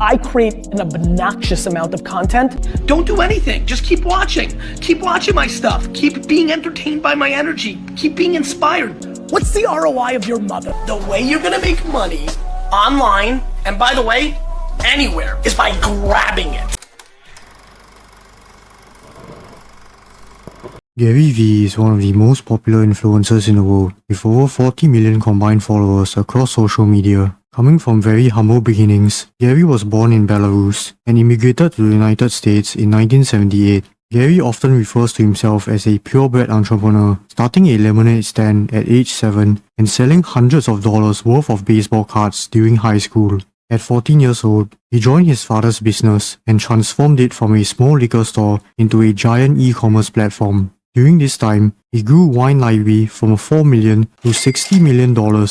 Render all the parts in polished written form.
I create an obnoxious amount of content. Don't do anything. Just keep watching. Keep watching my stuff. Keep being entertained by my energy. Keep being inspired. What's the ROI of your mother? The way you're gonna make money online, and by the way, anywhere, is by grabbing it. Gary Vee is one of the most popular influencers in the world, with over 40 million combined followers across social media. Coming from very humble beginnings, Gary was born in Belarus and immigrated to the United States in 1978. Gary often refers to himself as a purebred entrepreneur, starting a lemonade stand at age 7 and selling hundreds of dollars worth of baseball cards during high school. At 14 years old, he joined his father's business and transformed it from a small liquor store into a giant e-commerce platform. During this time, he grew Wine Library from $4 million to $60 million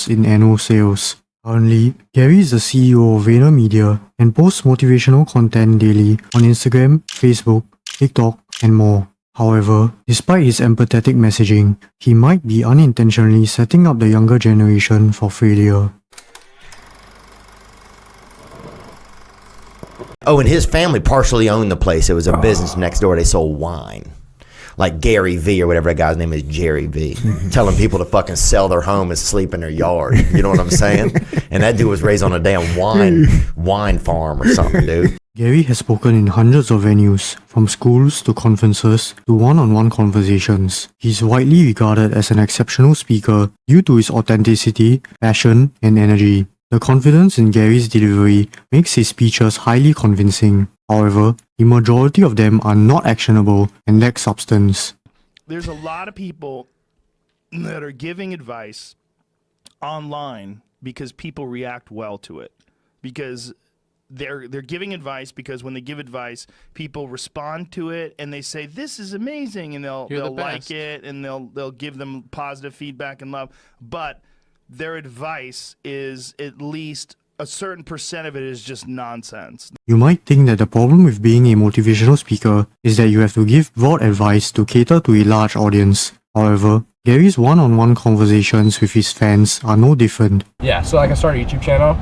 in annual sales. Currently, Gary is the CEO of VaynerMedia and posts motivational content daily on Instagram, Facebook, TikTok, and more. However, despite his empathetic messaging, he might be unintentionally setting up the younger generation for failure. Oh, and his family partially owned the place. It was a business next door. They sold wine. Like Gary V or whatever that guy's name is, Jerry V, telling people to fucking sell their home and sleep in their yard. You know what I'm saying? And that dude was raised on a damn wine farm or something, dude. Gary has spoken in hundreds of venues, from schools to conferences to one-on-one conversations. He's widely regarded as an exceptional speaker due to his authenticity, passion, and energy. The confidence in Gary's delivery makes his speeches highly convincing. However, the majority of them are not actionable and lack substance. There's a lot of people that are giving advice online because people react well to it. Because they're giving advice because when they give advice, people respond to it and they say this is amazing and they'll like it and they'll give them positive feedback and love. But their advice is at least a certain percent of it is just nonsense. You might think that the problem with being a motivational speaker is that you have to give broad advice to cater to a large audience. However, Gary's one-on-one conversations with his fans are no different. Yeah, so like I started a YouTube channel,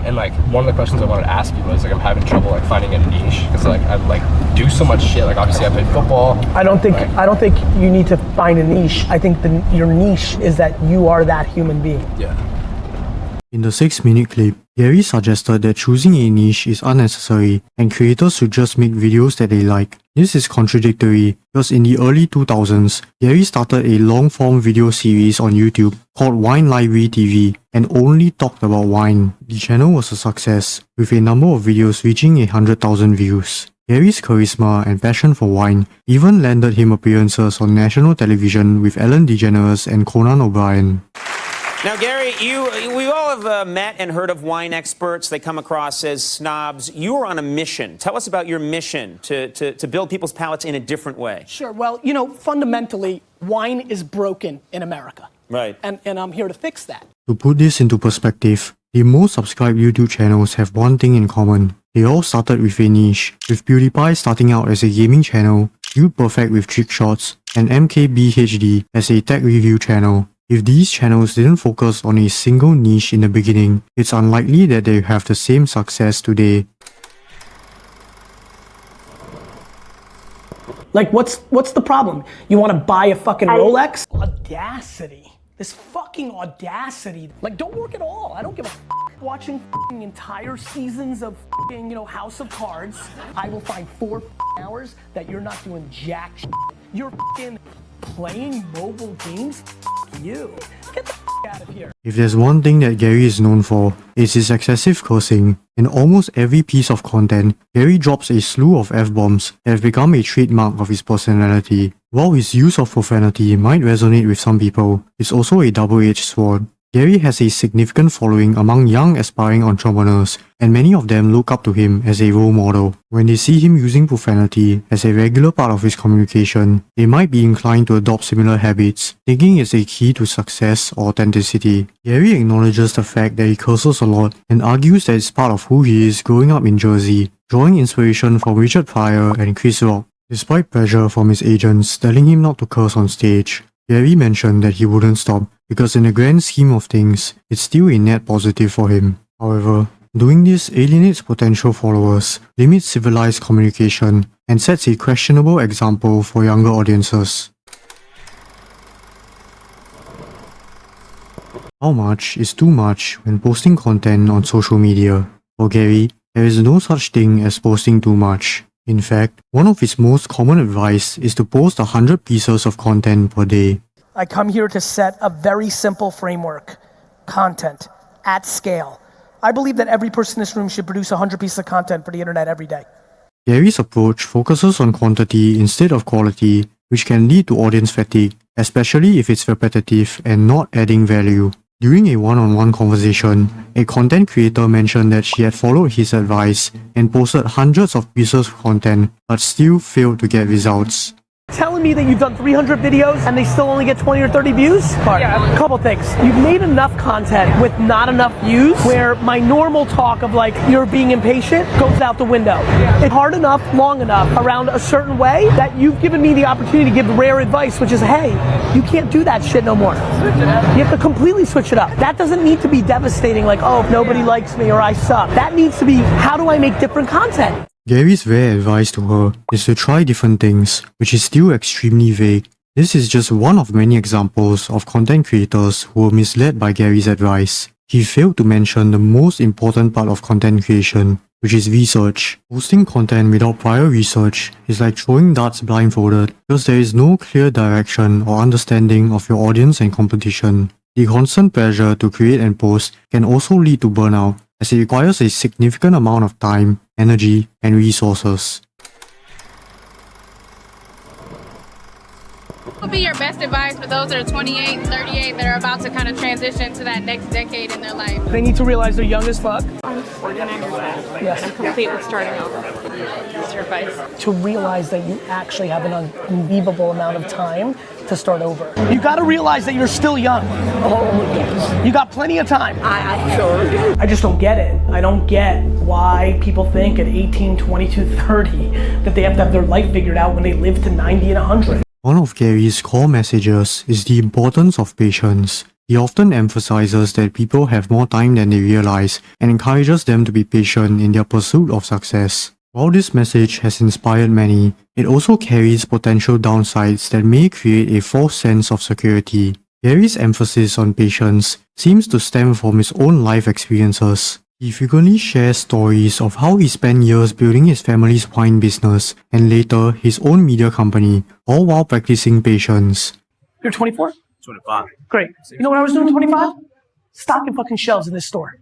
and like one of the questions I wanted to ask you was like I'm having trouble like finding a niche because like I like do so much shit. Like obviously I played football. I don't think you need to find a niche. I think your niche is that you are that human being. Yeah. In the 6-minute clip, Gary suggested that choosing a niche is unnecessary and creators should just make videos that they like. This is contradictory because in the early 2000s, Gary started a long-form video series on YouTube called Wine Library TV and only talked about wine. The channel was a success, with a number of videos reaching 100,000 views. Gary's charisma and passion for wine even landed him appearances on national television with Ellen DeGeneres and Conan O'Brien. Now, Gary, we all have met and heard of wine experts. They come across as snobs. You are on a mission. Tell us about your mission to build people's palates in a different way. Sure. Well, you know, fundamentally, wine is broken in America. Right. And I'm here to fix that. To put this into perspective, the most subscribed YouTube channels have one thing in common. They all started with a niche, with PewDiePie starting out as a gaming channel, Dude Perfect with trick shots, and MKBHD as a tech review channel. If these channels didn't focus on a single niche in the beginning, it's unlikely that they have the same success today. Like, what's the problem? You want to buy a fucking Rolex? Audacity. This fucking audacity. Like, don't work at all. I don't give a f*** watching f***ing entire seasons of f***ing, you know, House of Cards. I will find 4 hours that you're not doing jack shit. You're f***ing playing mobile games? F*** you. Get the f*** out of here. If there's one thing that Gary is known for, it's his excessive cursing. In almost every piece of content, Gary drops a slew of F-bombs that have become a trademark of his personality. While his use of profanity might resonate with some people, it's also a double-edged sword. Gary has a significant following among young aspiring entrepreneurs, and many of them look up to him as a role model. When they see him using profanity as a regular part of his communication, they might be inclined to adopt similar habits, thinking it's a key to success or authenticity. Gary acknowledges the fact that he curses a lot and argues that it's part of who he is growing up in Jersey, drawing inspiration from Richard Pryor and Chris Rock. Despite pressure from his agents telling him not to curse on stage, Gary mentioned that he wouldn't stop because in the grand scheme of things, it's still a net positive for him. However, Doing this alienates potential followers, limits civilized communication, and sets a questionable example for younger audiences. How much is too much when posting content on social media? For Gary, there is no such thing as posting too much. In fact, one of his most common advice is to post 100 pieces of content per day. I come here to set a very simple framework. Content at scale. I believe that every person in this room should produce 100 pieces of content for the internet every day. Gary's approach focuses on quantity instead of quality, which can lead to audience fatigue, especially if it's repetitive and not adding value. During a one-on-one conversation, a content creator mentioned that she had followed his advice and posted hundreds of pieces of content but still failed to get results. Telling me that you've done 300 videos and they still only get 20 or 30 views? Yeah. A couple things. You've made enough content with not enough views where my normal talk of like you're being impatient goes out the window. It's hard enough, long enough, around a certain way that you've given me the opportunity to give rare advice, which is, hey, you can't do that shit no more. You have to completely switch it up. That doesn't need to be devastating like, oh, if nobody likes me or I suck. That needs to be, how do I make different content? Gary's rare advice to her is to try different things, which is still extremely vague. This is just one of many examples of content creators who were misled by Gary's advice. He failed to mention the most important part of content creation, which is research. Posting content without prior research is like throwing darts blindfolded because there is no clear direction or understanding of your audience and competition. The constant pressure to create and post can also lead to burnout, as it requires a significant amount of time, energy, and resources. What would be your best advice for those that are 28, 38 that are about to kind of transition to that next decade in their life? They need to realize they're young as fuck. I'm 49 years old. Yes. I'm completely starting over. What's your advice? To realize that you actually have an unbelievable amount of time to start over. You gotta realize that you're still young. Oh, yes. You got plenty of time. I sure do. I just don't get it. I don't get why people think at 18, 22, 30 that they have to have their life figured out when they live to 90 and 100. One of Gary's core messages is the importance of patience. He often emphasizes that people have more time than they realize and encourages them to be patient in their pursuit of success. While this message has inspired many, it also carries potential downsides that may create a false sense of security. Gary's emphasis on patience seems to stem from his own life experiences. He frequently shares stories of how he spent years building his family's wine business and later his own media company, all while practicing patience. You're 24? 25. Great. You know what I was doing at 25? Stocking fucking shelves in this store.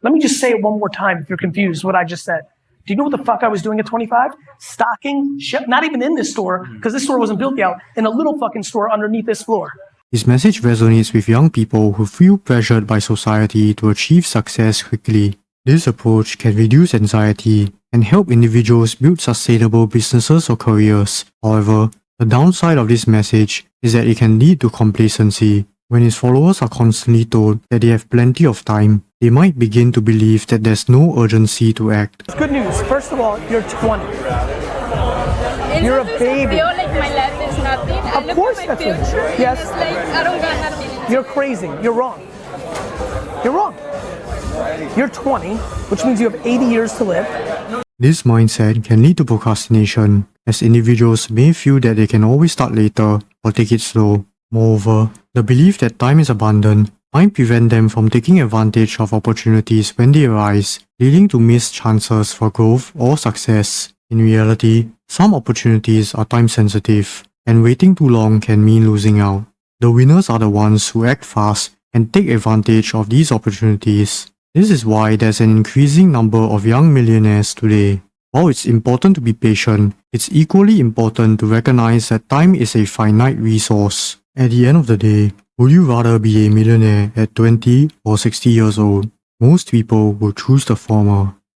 Let me just say it one more time if you're confused what I just said. Do you know what the fuck I was doing at 25? Stocking shelves, not even in this store, because this store wasn't built yet, in a little fucking store underneath this floor. His message resonates with young people who feel pressured by society to achieve success quickly. This approach can reduce anxiety and help individuals build sustainable businesses or careers. However, the downside of this message is that it can lead to complacency. When his followers are constantly told that they have plenty of time, they might begin to believe that there's no urgency to act. It's good news. First of all, you're 20. You're a baby. I feel like my life is nothing. I Of look course at my that's it. future and Yes. it's like I don't got nothing. You're crazy. You're wrong. You're wrong. You're 20, which means you have 80 years to live. This mindset can lead to procrastination, as individuals may feel that they can always start later or take it slow. Moreover, the belief that time is abundant might prevent them from taking advantage of opportunities when they arise, leading to missed chances for growth or success. In reality, some opportunities are time sensitive, and waiting too long can mean losing out. The winners are the ones who act fast and take advantage of these opportunities. This is why there's an increasing number of young millionaires today. While it's important to be patient, it's equally important to recognize that time is a finite resource. At the end of the day, would you rather be a millionaire at 20 or 60 years old? Most people will choose the former.